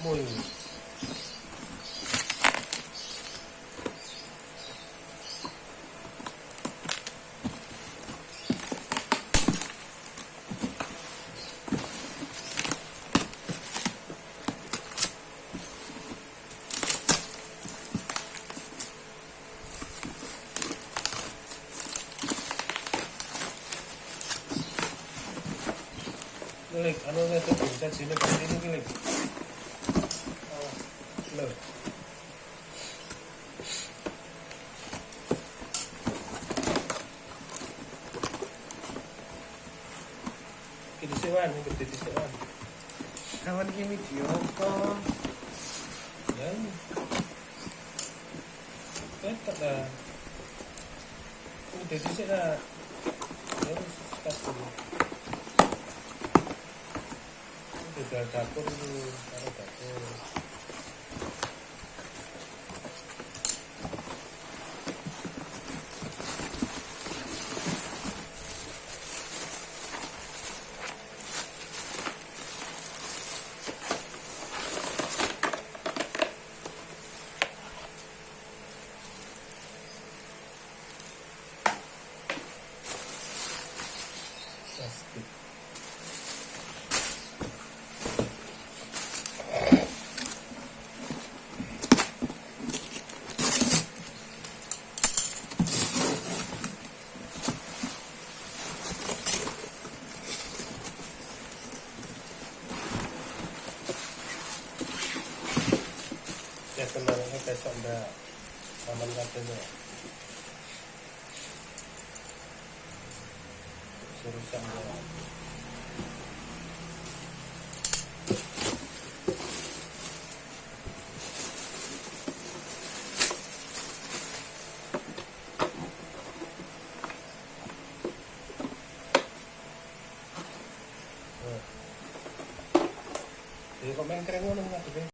Mui. Lịch ano ra tôi kiểm tra chiến lược cái lịch lửa kita sewan kita sewan kawan ini Tiongko dan tetap dah udah di sana ya satu udah dapur dulu kalau dapur plastik. Ya kemarin besok ndak aman katanya suruh sama